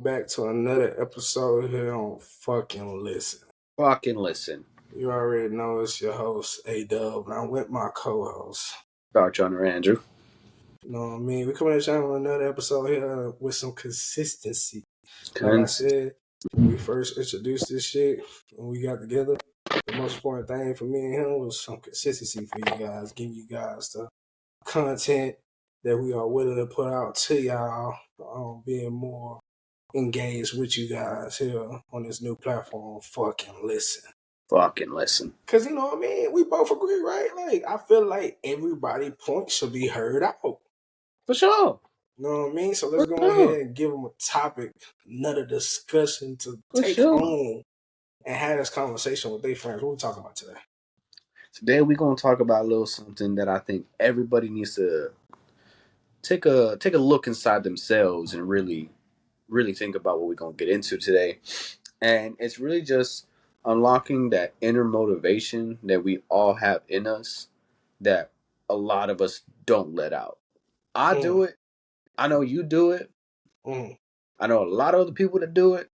Back to another episode here on FucXing Listen. FucXing Listen. You already know it's your host, A-Dub, and I'm with my co-host. Dr. John or Andrew. You know what I mean? We're coming at you on another episode here with some consistency. Like I said, when we first introduced this shit, when we got together, the most important thing for me and him was some consistency for you guys, giving you guys the content that we are willing to put out to y'all, being more engaged with you guys here on this new platform, FucXing Listen. FucXing Listen. Because, you know what I mean? We both agree, right? Like, I feel like everybody's point should be heard out. For sure. You know what I mean? So let's go ahead and give them a topic, another discussion to take home and have this conversation with their friends. What are we talking about today? Today we're going to talk about a little something that I think everybody needs to take a look inside themselves and really think about what we're going to get into today. And it's really just unlocking that inner motivation that we all have in us that a lot of us don't let out. I do it. I know you do it. I know a lot of other people that do it.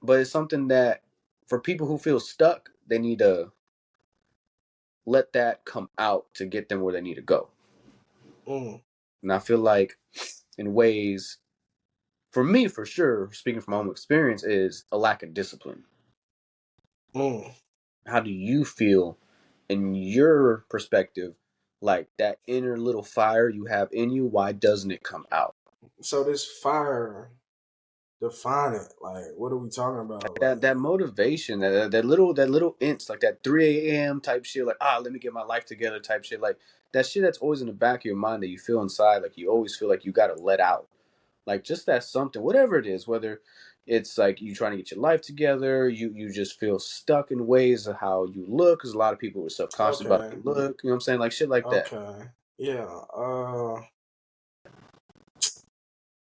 But it's something that for people who feel stuck, they need to let that come out to get them where they need to go. And I feel like in ways, for me, for sure, speaking from my own experience, is a lack of discipline. How do you feel in your perspective, like that inner little fire you have in you? Why doesn't it come out? So this fire, define it. Like, what are we talking about? That motivation, that little inch, like that 3 a.m. type shit, like, let me get my life together type shit, like that shit that's always in the back of your mind that you feel inside, like you always feel like you gotta let out. Like just that something, whatever it is, whether it's like you trying to get your life together, you just feel stuck in ways of how you look, because a lot of people were subconscious about how you look, you know what I'm saying? Like shit like that. Okay. Yeah.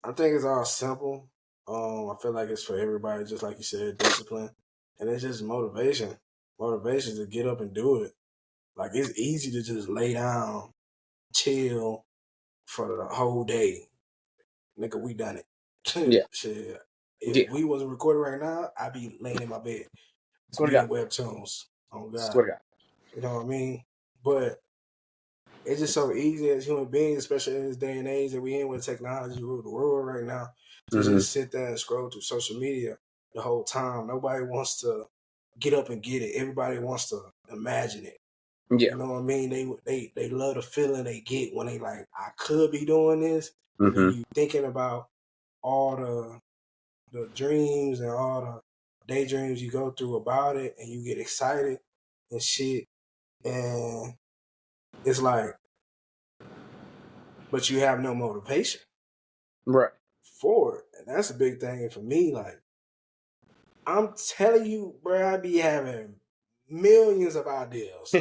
I think it's all simple. I feel like it's for everybody, just like you said, discipline. And it's just motivation. Motivation to get up and do it. Like, it's easy to just lay down, chill for the whole day. Nigga, we done it. Yeah. Shit. If we wasn't recording right now, I'd be laying in my bed. Reading webtoons. Oh, God. Swear to God. You know what I mean? But it's just so easy as human beings, especially in this day and age that we in with technology rule the world right now, to just sit there and scroll through social media the whole time. Nobody wants to get up and get it. Everybody wants to imagine it. Yeah. You know what I mean? They love the feeling they get when they like, I could be doing this. And you thinking about all the dreams and all the daydreams you go through about it, and you get excited and shit. And it's like, but you have no motivation. Right. For it. And that's a big thing for me. Like, I'm telling you, bro, I be having millions of ideas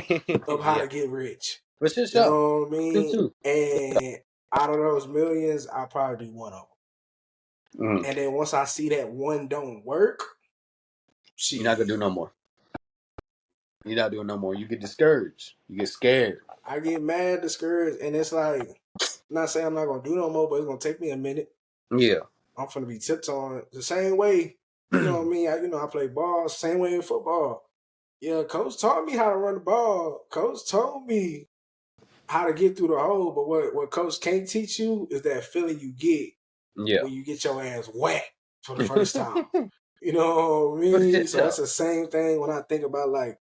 of how to get rich. But just you know what I mean? And out of those millions, I'll probably do one of them. And then once I see that one don't work, you're not gonna do no more. You're not doing no more. You get discouraged. You get scared. I get mad, discouraged, and it's like, I'm not saying I'm not gonna do no more, but it's gonna take me a minute. Yeah. I'm gonna be tiptoeing the same way. You know what I mean? I play ball, same way in football. Yeah, coach taught me how to run the ball. Coach told me how to get through the hole, but what coach can't teach you is that feeling you get when you get your ass whacked for the first time. You know what I mean? So that's the same thing when I think about like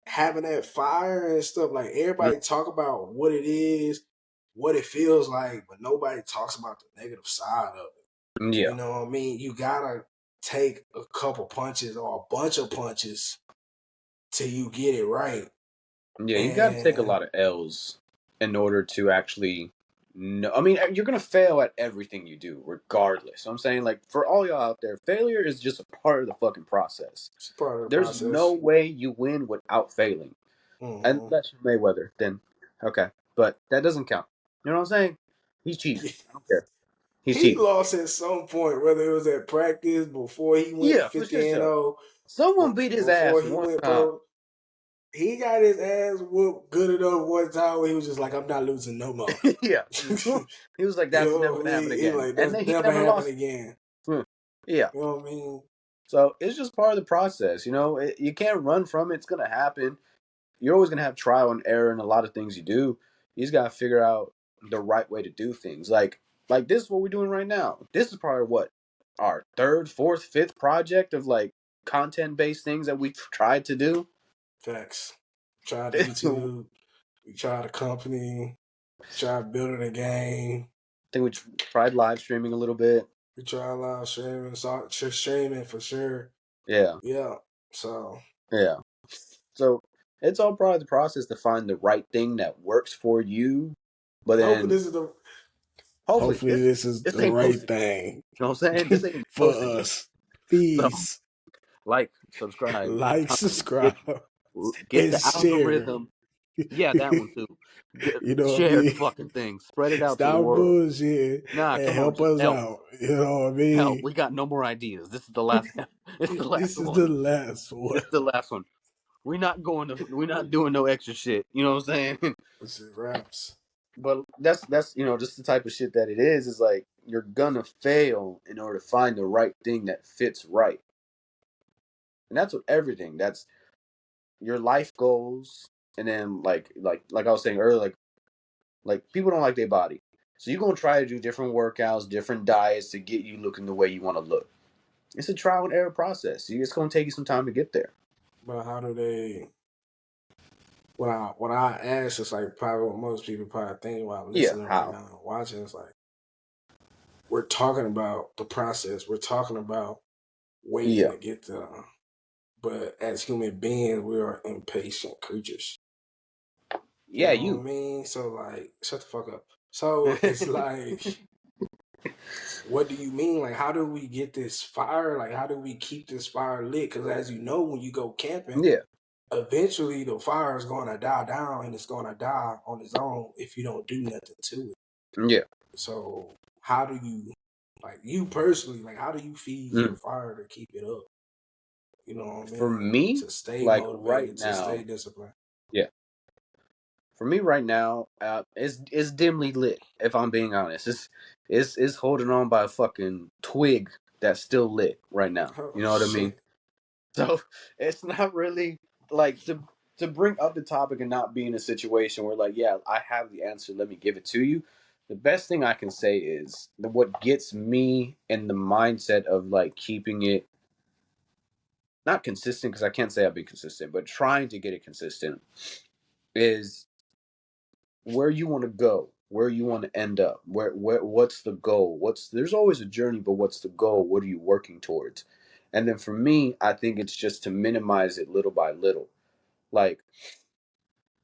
having that fire and stuff. Like everybody talk about what it is, what it feels like, but nobody talks about the negative side of it. Yeah. You know what I mean? You gotta take a couple punches or a bunch of punches till you get it right. Yeah, you got to take a lot of L's in order to actually know. I mean, you're going to fail at everything you do, regardless. I'm saying, like, for all y'all out there, failure is just a part of the fucking process. It's part of the There's process. no way you win without failing. Unless you're Mayweather, then, okay. But that doesn't count. You know what I'm saying? He's cheating. I don't care. He lost at some point, whether it was at practice, before he went 50-0. Someone beat his ass one time. He got his ass whooped good enough one time where he was just like, I'm not losing no more. Yeah. He was like, that's never going to happen again. Like, that's never happen again. Yeah. You know what I mean? So it's just part of the process. You can't run from it. It's gonna happen. You're always gonna have trial and error in a lot of things you do. You just gotta figure out the right way to do things. Like this is what we're doing right now. This is probably what our third, fourth, fifth project of like content based things that we tried to do. Facts. Tried the I YouTube. We tried a company. Tried building a game. think we tried live streaming a little bit. We tried live streaming. Saw streaming for sure. Yeah, Yeah. So yeah. So it's all part of the process to find the right thing that works for you. But hopefully then this is the hopefully hopefully this is this the ain't right posted yet. thing You know what I'm saying? This ain't for posted yet. us. So Please like, subscribe, leave like, comments, subscribe, get and the share. algorithm. Yeah, that one too. You know what I Share the mean? fucking thing. Spread it out to the Stop world. bullshit Nah, and come on, help just us help. out. You know what I Help. mean? We got no more ideas. This is the last. It's the last This is one. the last one. This is the last one. We're not doing no extra shit. You know what I'm saying? This is raps. But that's just the type of shit that it is. Is like you're gonna fail in order to find the right thing that fits right, and that's with everything. That's your life goals, and then like I was saying earlier, like people don't like their body, so you're gonna try to do different workouts, different diets to get you looking the way you want to look. It's a trial and error process. It's gonna take you some time to get there. But how do they? What I ask is like probably what most people probably think while Yeah, listening right how? now and watching is like we're talking about the process. We're talking about waiting Yeah, to get there. But as human beings, we are impatient creatures. You yeah, know what you. I mean? So like, shut the fuck up. So it's like, what do you mean? Like, how do we get this fire? Like, how do we keep this fire lit? Because as you know, when you go camping, Yeah, eventually the fire is going to die down and it's going to die on its own if you don't do nothing to it. yeah. So how do you, like you personally, like how do you feed your Mm. fire to keep it up? You know what I For mean? me, To stay like right motivated, to stay now, disciplined. yeah. For me right now, it's dimly lit. If I'm being honest, it's holding on by a fucking twig that's still lit right now. Oh You know what I mean? shit. So it's not really like to bring up the topic and not be in a situation where like, yeah, I have the answer, let me give it to you. The best thing I can say is what gets me in the mindset of like keeping it not consistent because I can't say I'll be consistent, but trying to get it consistent is where you want to go, where you want to end up, where what's the goal? There's always a journey, but what's the goal? What are you working towards? And then for me, I think it's just to minimize it little by little. Like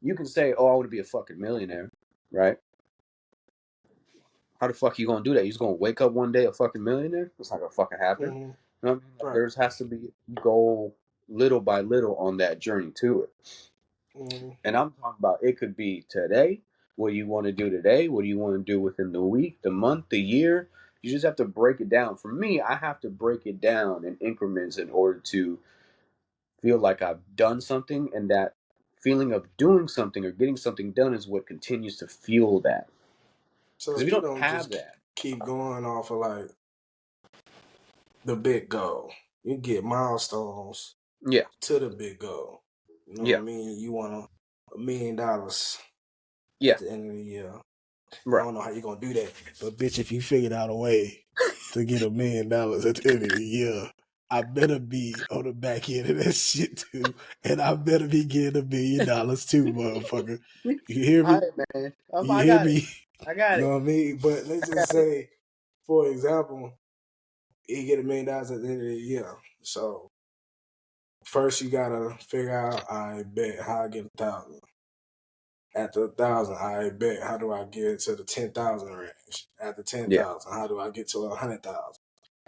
you can say, "Oh, I want to be a fucking millionaire," right? How the fuck you gonna do that? You just gonna wake up one day a fucking millionaire? It's not gonna fucking happen. Mm-hmm. You know what I mean? Like, Right. there has to be goal little by little on that journey to it. Mm-hmm. And I'm talking about it could be today. What do you want to do today? What do you want to do within the week, the month, the year? You just have to break it down. For me, I have to break it down in increments in order to feel like I've done something, and that feeling of doing something or getting something done is what continues to fuel that. So Because if you you don't don't have just that, keep going off of like the big goal. You get milestones yeah, to the big goal. You know what yeah, I mean? You want $1 million yeah, at the end of the year. I right, don't know how you're gonna do that. But bitch, if you figured out a way to get $1 million at the end of the year, I better be on the back end of that shit too. And I better be getting $1 million too, motherfucker. You hear all me? right, man, You I hear got it, me? I got You know it, what I mean? But let's I just got it, say, for example, you get $1 million at the end of the year. So first you gotta figure out, I bet how I get 1,000. After 1,000, I bet how do I get to the 10,000 range? After yeah, 10,000, how do I get to 100,000?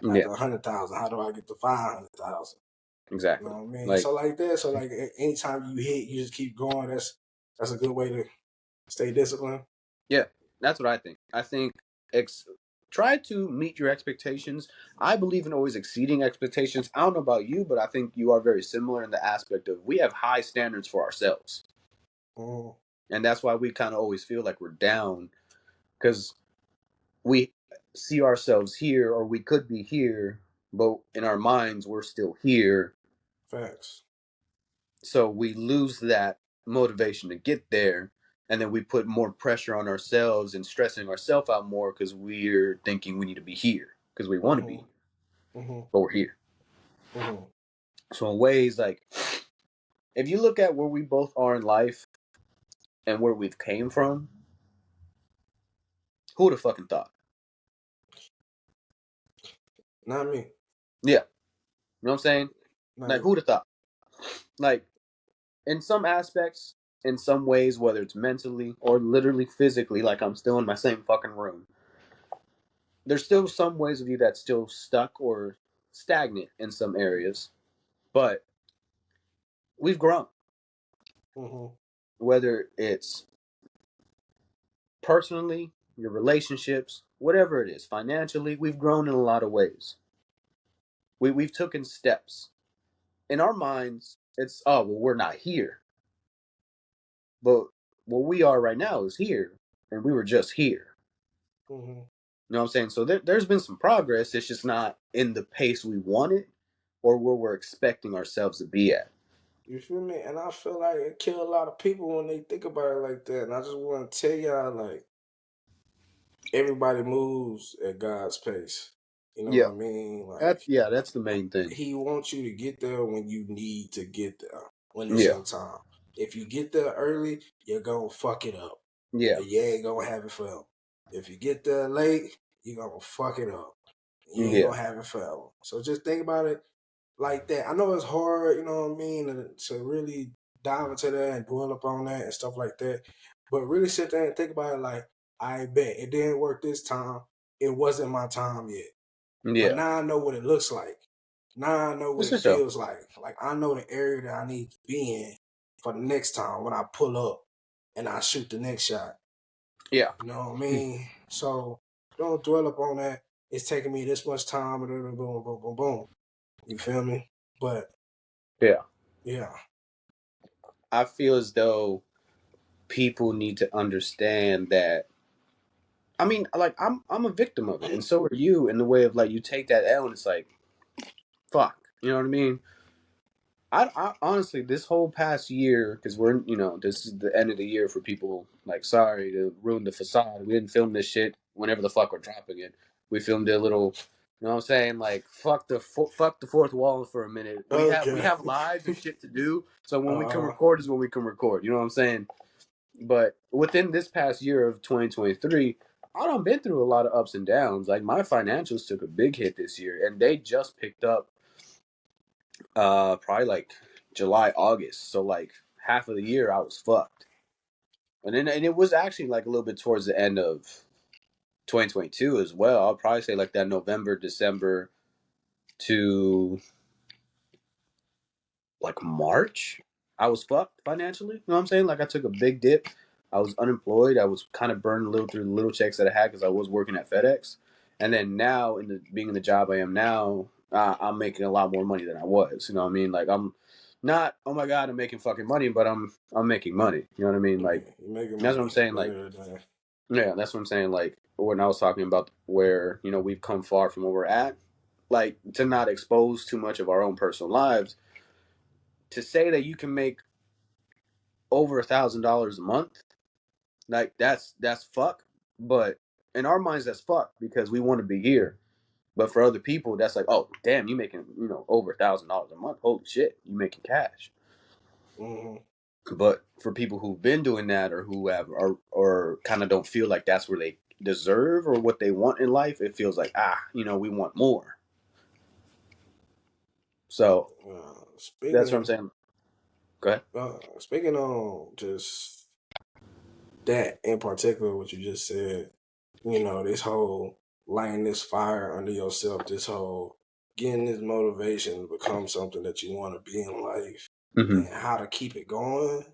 yeah, After 100,000, how do I get to 500,000? You know exactly, what I mean? like So like that. So like anytime you hit, you just keep going. That's a good way to stay disciplined. yeah, that's what I think. I think ex- try to meet your expectations. I believe in always exceeding expectations. I don't know about you, but I think you are very similar in the aspect of we have high standards for ourselves, Mm, and that's why we kind of always feel like we're down because we see ourselves here or we could be here, but in our minds, we're still here. Facts. So we lose that motivation to get there. And then we put more pressure on ourselves and stressing ourselves out more because we're thinking we need to be here because we want to be, Mm-hmm. Mm-hmm. but we're here. Mm-hmm. So in ways like, if you look at where we both are in life and where we've came from, who would have fucking thought? Not me. Yeah, you know what I'm saying? Not Like, me. who would have thought? Like, in some aspects, in some ways, whether it's mentally or literally physically, like I'm still in my same fucking room, there's still some ways of you that's still stuck or stagnant in some areas, but we've grown. Mm-hmm. Whether it's personally, your relationships, whatever it is, financially, we've grown in a lot of ways. We've taken steps. In our minds, it's, oh, well, we're not here. But what we are right now is here, and we were just here. Mm-hmm. You know what I'm saying? So there's been some progress. It's just not in the pace we wanted or where we're expecting ourselves to be at. You feel me? And I feel like it kill a lot of people when they think about it like that. And I just want to tell y'all, like, everybody moves at God's pace. You know Yeah. what I mean? Like, That's the main thing. He wants you to get there when you need to get there, when it's Yeah. your time. If you get there early, you're going to fuck it up. Yeah. And you ain't going to have it forever. If you get there late, you're going to fuck it up. You ain't Yeah. going to have it forever. So just think about it like that. I know it's hard, you know what I mean, to really dive into that and dwell upon that and stuff like that. But really sit there and think about it like, I bet it didn't work this time. It wasn't my time yet. But Yeah. now I know what it looks like. Now I know what This it is so. feels like. Like I know the area that I need to be in for the next time when I pull up and I shoot the next shot. Yeah. You know what I mean? So don't dwell up on that. It's taking me this much time and then boom, boom, boom, boom. You feel me? But Yeah. yeah. I feel as though people need to understand that. I mean, like I'm a victim of it, and so are you. In the way of like you take that L, and it's like, fuck. You know what I mean? I honestly, this whole past year, because this is the end of the year for people. Like, sorry to ruin the facade. We didn't film this shit whenever the fuck we're dropping it. We filmed it a little. You know what I'm saying? Like, fuck the fourth wall for a minute. We Okay. have lives and shit to do. So when we can uh record is when we can record. You know what I'm saying? But within this past year of 2023, I done been through a lot of ups and downs. Like my financials took a big hit this year, and they just picked up probably like July, August. So like half of the year I was fucked. And it was actually like a little bit towards the end of 2022 as well. I'll probably say like that November, December to like March, I was fucked financially. You know what I'm saying? Like I took a big dip. I was unemployed. I was kind of burned a little through the little checks that I had because I was working at FedEx. And then now, being in the job I am now, I'm making a lot more money than I was. You know what I mean? Like I'm not, oh my god, I'm making fucking money, but I'm making money. You know what I mean? yeah, Like you're making that's what I'm money at saying. the end Like of the day. yeah, that's what I'm saying. Like when I was talking about where we've come far from where we're at, like to not expose too much of our own personal lives. To say that you can make over $1,000 a month, like that's fuck. But in our minds, that's fuck because we want to be here. But for other people, that's like, oh damn, you making over $1,000 a month. Holy shit, you making cash. Mm-hmm. But for people who've been doing that or who have or kind of don't feel like that's where they deserve or what they want in life, it feels like we want more. So that's what I'm Speaking saying. Go ahead. speaking on just that in particular, what you just said, this whole lighting this fire under yourself, this whole getting this motivation to become something that you want to be in life, Mm-hmm. and how to keep it going,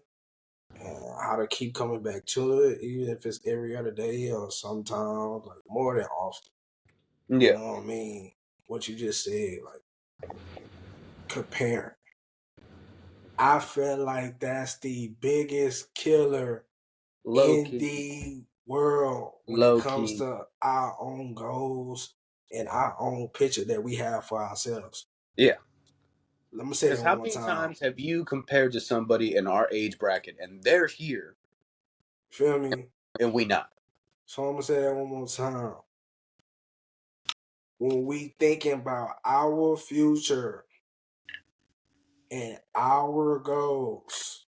and how to keep coming back to it, even if it's every other day or sometimes like more than often. You Yeah, know what I mean? What you just said, like comparing. I feel like that's the biggest killer low in key, the world when it low comes key. to our own goals in our own picture that we have for ourselves. Yeah. Let me say Because that how one more many time. times have you compared to somebody in our age bracket and they're here Feel me? and we not? So I'm gonna say that one more time. When we thinking about our future and our goals,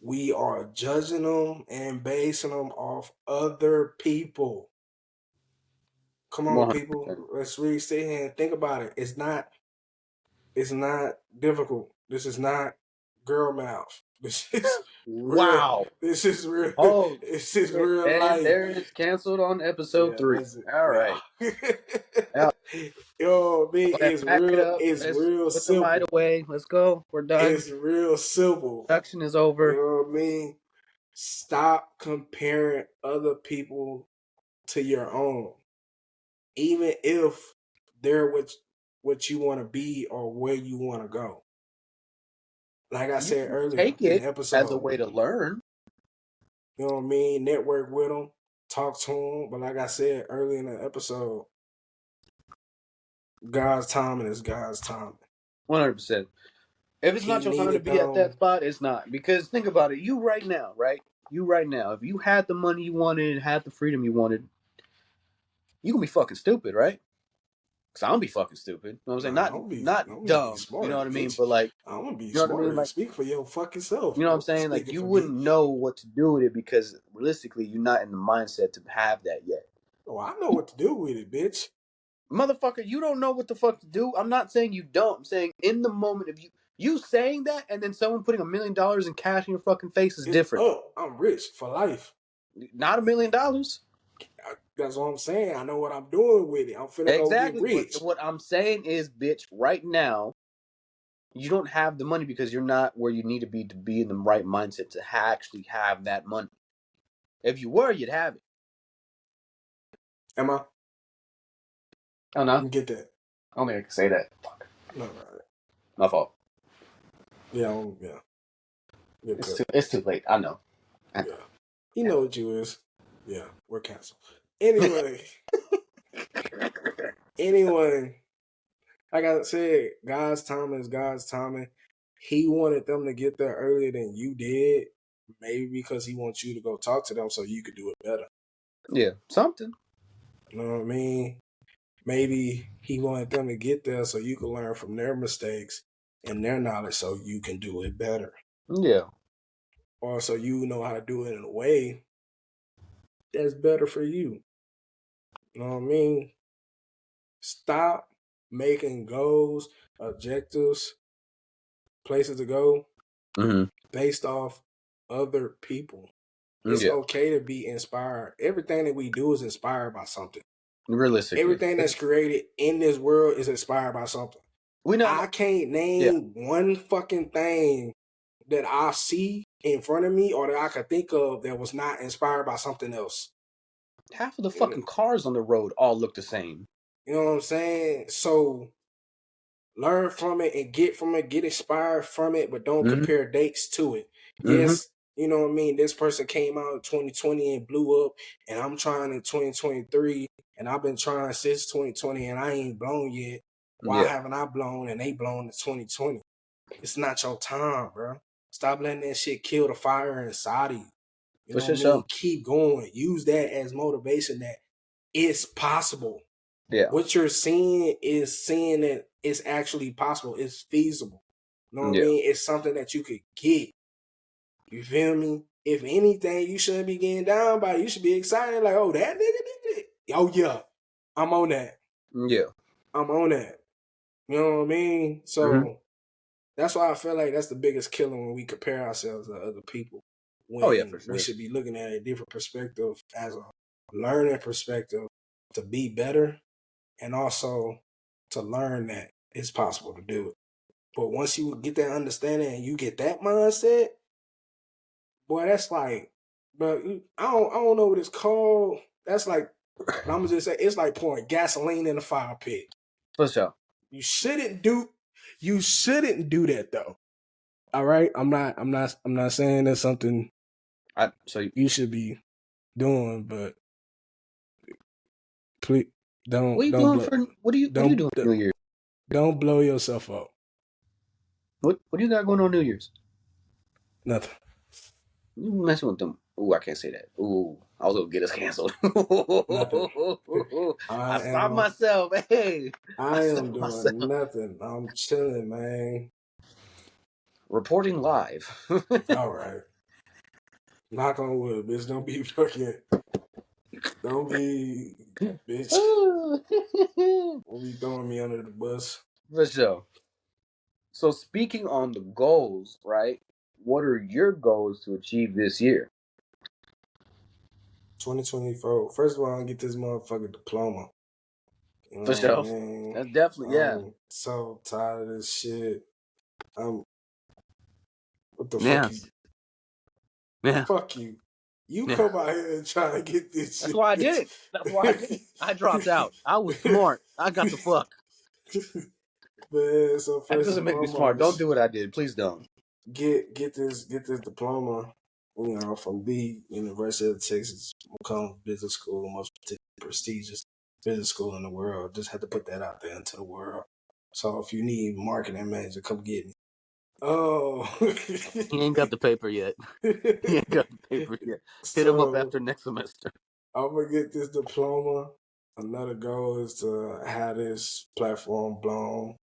we are judging them and basing them off other people. Come on, people. 100%. Let's really sit here and think about it. It's not difficult. This is not girl mouth. This is real. Wow. This is real. Oh, This is shit. real And life. there it's canceled on episode Yeah, 3. that's it. All right. Now, Yo, man, go ahead, it's pack it real. up. It's Let's real put the mic simple. away. Let's go. We're done. It's real simple. Production is You over. know what I mean? Stop comparing other people to your own, even if they're what you want to be or where you want to go. Like I You said can earlier take in it the as a episode, way to learn. you know what I mean? Network with them, talk to them. But like I said earlier in the episode, God's timing is God's timing. 100%. If it's He not your time to needed be at that them. spot, it's not. Because think about it. You right now, right? You right now. If you had the money you wanted, had the freedom you wanted, you gonna be fucking stupid, right? Because I'm gonna be fucking stupid. You know what I'm saying? Nah, Not I'm gonna be dumb. You know smarter, what I mean? bitch. But like, I'm gonna be you know what I mean? smarter. Like, Speak for your fucking self, you know what I'm bro. saying? Like, Speaking you for me. wouldn't know what to do with it because realistically, you're not in the mindset to have that yet. Oh, I know what to do with it, bitch. Motherfucker, you don't know what the fuck to do. I'm not saying you don't. I'm saying in the moment of you saying that and then someone putting $1,000,000 in cash in your fucking face is It's different. up. I'm rich for life. Not $1,000,000. That's what I'm saying. I know what I'm doing with it. I'm finna go get Exactly. But rich. what I'm saying is, bitch, right now, you don't have the money because you're not where you need to be in the right mindset to actually have that money. If you were, you'd have it. Am I? Oh no, You get that? I don't think I can say that. No, right. My fault. Yeah, yeah. You're good. It's too late. I know. Yeah. You know what you is. Yeah, we're canceled. Anyway, like I said, God's timing is God's timing. He wanted them to get there earlier than you did, maybe because he wants you to go talk to them so you could do it better. Yeah, something. You know what I mean? Maybe he wanted them to get there so you can learn from their mistakes and their knowledge so you can do it better. Yeah. Or so you know how to do it in a way that's better for you. You know what I mean? Stop making goals, objectives, places to go Mm-hmm. based off other people. It's Yeah. okay to be inspired. Everything that we do is inspired by something. Realistically, Everything that's created in this world is inspired by something. we know. I can't Yeah. name one fucking thing that I see in front of me or that I could think of that was not inspired by something else. Half of the fucking cars on the road all look the same. You know what I'm saying? So learn from it and get from it, get inspired from it, but don't Mm-hmm. compare dates to it. Mm-hmm. Yes, you know what I mean? This person came out in 2020 and blew up, and I'm trying in 2023, and I've been trying since 2020 and I ain't blown yet. Why Yeah. haven't I blown and they blown in 2020? It's not your time, bro. Stop letting that shit kill the fire inside of you. You For know what I sure. mean? Keep going. Use that as motivation that it's possible. Yeah. What you're seeing is seeing that it's actually possible. It's feasible. You know what I Yeah. mean? It's something that you could get. You feel me? If anything, you shouldn't be getting down by it. You should be excited, like, oh, that nigga did it. Oh, yeah. I'm on that. Yeah. I'm on that. You know what I mean? Mm-hmm. So that's why I feel like that's the biggest killer when we compare ourselves to other people. Oh yeah, When for we sure. should be looking at a different perspective as a learning perspective to be better and also to learn that it's possible to do it. But once you get that understanding and you get that mindset, boy, that's like, but I don't know what it's called. That's like, but I'm gonna just say it's like pouring gasoline in a fire pit. For sure. You shouldn't do that though. All right, I'm not saying that's something So you should be doing, but please Don't What are you don't doing blow for? What are you doing for New Year's? don't blow yourself up. What do you got going on New Year's? Nothing. You messing with them? Ooh, I can't say that. Ooh, I was gonna get us canceled. Nothing. I I stopped am myself. Hey, I I am stopped myself. doing nothing. I'm chilling, man. Reporting live. All right. Knock on wood, bitch. Don't be fucking. Don't be, bitch. Don't be throwing me under the bus. For sure. So speaking on the goals, right? What are your goals to achieve this year? 2024. First of all, I get this motherfucking diploma. You For know what I sure. mean? That's definitely yeah. I'm so tired of this shit. I'm. What the fuck Yeah. you? Yeah. Fuck you. You Yeah. come out here and try to get this That's shit, why I did bitch. it. That's why I did it. I dropped out. I was smart. I got the fuck. Man, so That first and doesn't make me smart. Don't foremost, do what I did. Please don't. get this diploma, from the University of Texas, McCombs Business School, most prestigious business school in the world. Just had to put that out there into the world. So if you need marketing manager, come get me. Oh, He ain't got the paper yet. He ain't got the paper yet. Hit him up so after next semester. I'm gonna get this diploma. Another goal is to have this platform blown.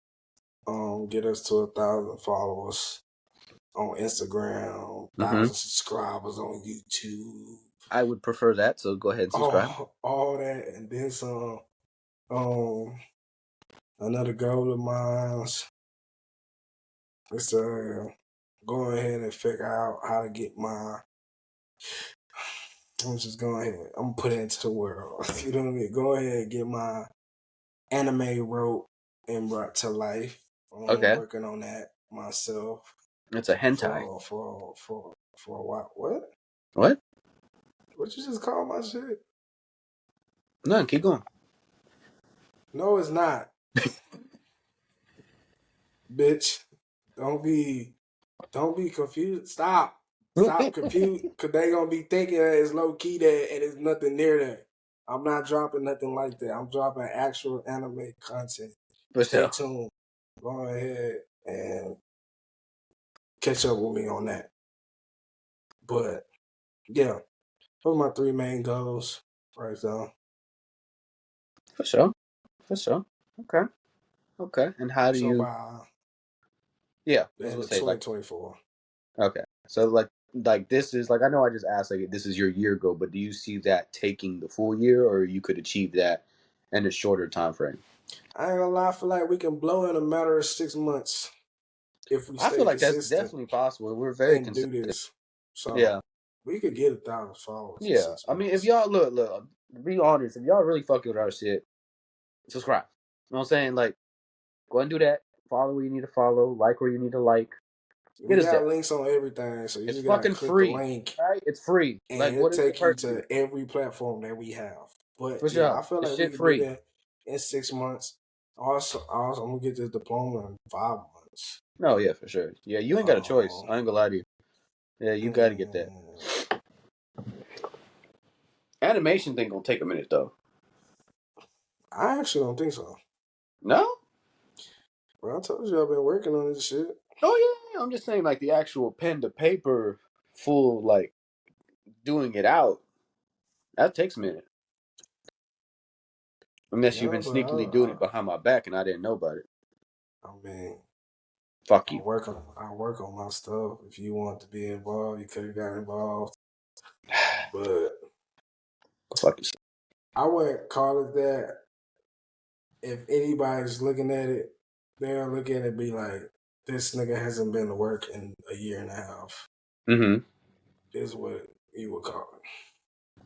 Get us to 1,000 followers on Instagram, Mm-hmm. 1,000 subscribers on YouTube. I would prefer that, so go ahead and subscribe. All that and then some. Um, Another goal of mine is to go ahead and figure out how to get my. I'm just going ahead. I'm gonna put it into the world. You know what I mean? Go ahead and get my anime rope and brought to life. I'm Okay. working on that myself It's a hentai. for a while. What? What? What you just call my shit? No, keep going. No, it's not, bitch. Don't be confused. Stop confused, cause they gonna be thinking that it's low key there and it's nothing near that. I'm not dropping nothing like that. I'm dropping actual anime content. For Stay sure. tuned. Go ahead and catch up with me on that. But yeah, those are my three main goals right now. For sure. For sure. Okay. Okay. And how do So you? by Yeah, I the was end gonna of say like. 2024. Okay. So like this is like I know I just asked like this is your year goal, but do you see that taking the full year, or you could achieve that in a shorter time frame? I ain't gonna lie, I feel like we can blow in a matter of 6 months if we I feel stay like that's consistent definitely possible. We're very and do consistent. this. So Yeah. we could get 1,000 followers in Yeah. six I mean, if months. y'all look, to be honest, if y'all really fucking with our shit, subscribe. You know what I'm saying? Like, go and do that. Follow where you need to follow. Like where you need to like. We Get us got there. links on everything, so you It's just gotta fucking click the free, link right? It's free. and Like, it'll what is the take you purpose to here? every platform that we have. But For yeah, sure. I feel This like we shit could do free. that in 6 months. Also, I'm gonna get this diploma in 5 months. No, yeah, for sure. Yeah, you ain't got a choice. Um, I ain't gonna lie to you. Yeah, you got to get that. and Animation thing gonna take a minute though. I actually don't think so. No? Well, I told you I've been working on this shit. Oh yeah, I'm just saying like the actual pen to paper, full like doing it out. That takes a minute. Unless you've Yeah, been but sneakily doing it behind my back and I didn't know about it. I mean, Fuck you. I work on my stuff. If you want to be involved, you could have got involved. But Fuck you. I wouldn't call it that. If anybody's looking at it, they'll look at it and be like, this nigga hasn't been to work in a year and a half. Mm-hmm. Is what you would call it.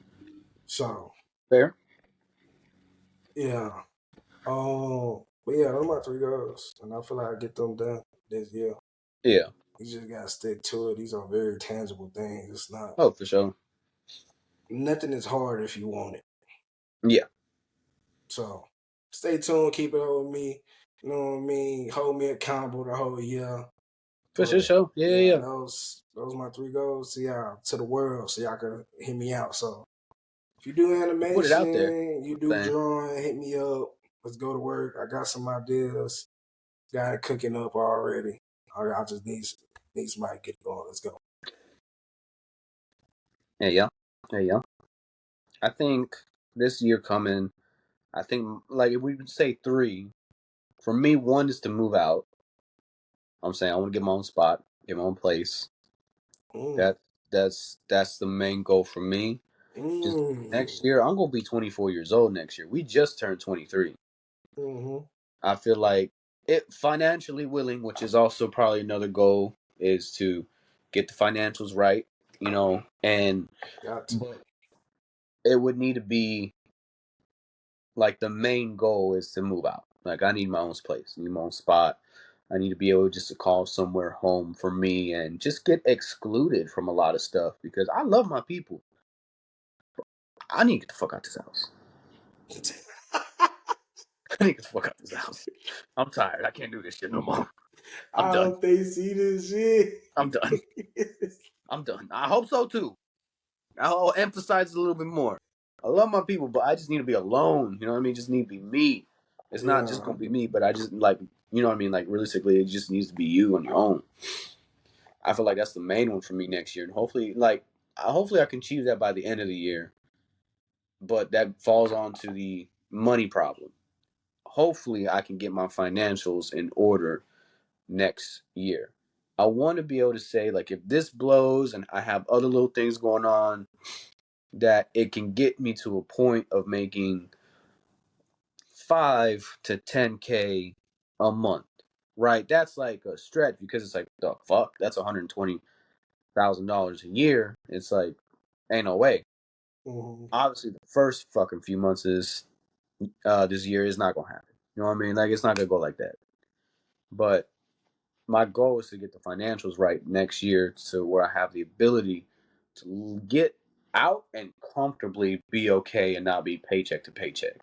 So, Fair. yeah. But yeah, those are my three goals. And I feel like I get them done this year. Yeah. You just gotta stick to it. These are very tangible things. It's not Oh, for sure. nothing is hard if you want it. Yeah. So stay tuned, keep it up with me. You know what I mean? Hold me accountable the whole year. For But sure. Yeah, yeah, yeah. those are my three goals to y'all, to the world, so y'all can hear me out. So If you do Put it out there. animation, you do Saying, drawing, hit me up. Let's go to work. I got some ideas. Got it cooking up already. I just need somebody to get it going. Let's go. hey, yeah. Hey, yeah. I think this year coming, I think, like, if we would say 3, for me, 1 is to move out. I'm saying I want to get my own spot, get my own place. Mm. That's the main goal for me. Just next Mm. year, I'm gonna be 24 years old next year. We just turned 23. Mm-hmm. I feel like it financially willing, which is also probably another goal, is to get the financials right, and Got to. but it would need to be like the main goal is to move out. Like I need my own place, I need my own spot. I need to be able just to call somewhere home for me and just get excluded from a lot of stuff because I love my people. I need to get the fuck out this house. I need to get the fuck out this house. I'm tired. I can't do this shit no more. I'm I done. hope they see this shit. I'm done. I'm done. I hope so too. I'll emphasize it a little bit more. I love my people, but I just need to be alone. You know what I mean? Just need to be me. It's not just Yeah. gonna be me, but I just like you know what I mean. Like realistically, it just needs to be you on your own. I feel like that's the main one for me next year, and hopefully I can achieve that by the end of the year. But that falls onto the money problem. Hopefully, I can get my financials in order next year. I want to be able to say like if this blows and I have other little things going on that it can get me to a point of making 5 to 10K a month. Right? That's like a stretch because it's like the fuck, that's $120,000 a year. It's like ain't no way. Mm-hmm. Obviously the first fucking few months is this year is not gonna happen. You know what I mean? Like it's not gonna go like that. But my goal is to get the financials right next year to where I have the ability to get out and comfortably be okay and not be paycheck to paycheck.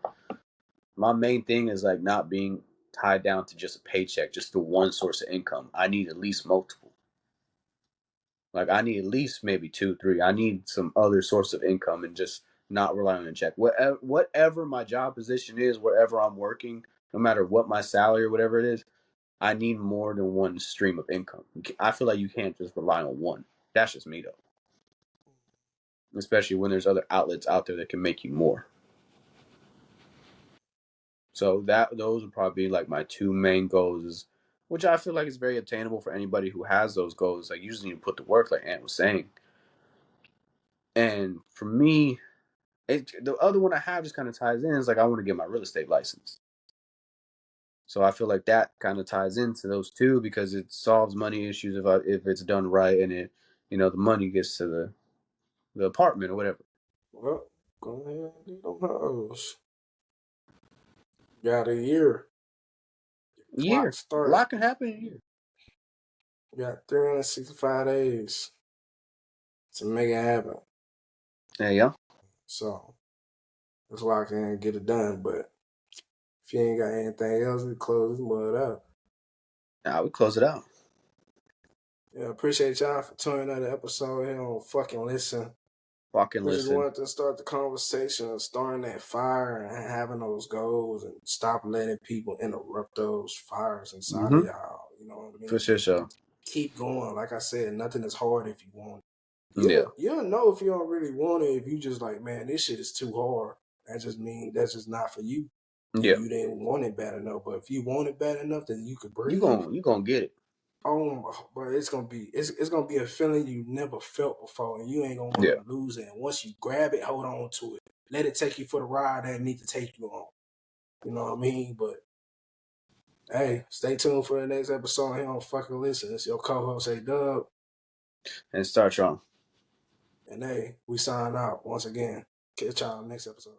My main thing is like not being tied down to just a paycheck, just to one source of income. I need at least multiple. Like I need at least maybe 2, 3. I need some other source of income and just not rely on a check. Whatever my job position is, wherever I'm working, no matter what my salary or whatever it is, I need more than one stream of income. I feel like you can't just rely on one. That's just me though. Especially when there's other outlets out there that can make you more. So those would probably be like my 2 main goals, which I feel like is very attainable for anybody who has those goals. Like you just need to put the work, like Ant was saying. And for me, the other one I have just kind of ties in is like I want to get my real estate license. So I feel like that kind of ties into those two because it solves money issues if it's done right and the money gets to the apartment or whatever. Well, go ahead and do them hoes. Got a year. A Clock year, a start. lot can happen in a year. Got 365 days to make it happen. There you go. So let's lock in and get it done. But if you ain't got anything else, we close this mud out. Now we close it out. Yeah, appreciate y'all for tuning in the episode here on FucXing Listen. FucXing We just Listen. wanted to start the conversation, starting that fire and having those goals and stop letting people interrupt those fires inside of Mm-hmm. y'all. You know what I For mean? sure, sure. Keep going. Like I said, nothing is hard if you want it. Yeah. You'll know if you don't really want it if you just like, man, this shit is too hard. That just means that's just not for you. And Yeah. you didn't want it bad enough. But if you want it bad enough that you could You breathe, gon' you gonna get it. but it's gonna be a feeling you never felt before, and you ain't gonna want Yeah. to lose it. And once you grab it, hold on to it. Let it take you for the ride that it need to take you on. You know what I mean? But hey, stay tuned for the next episode here on FucXing Listen. It's your co-host A-Dub. And start strong. And hey, we sign out once again. Catch y'all next episode.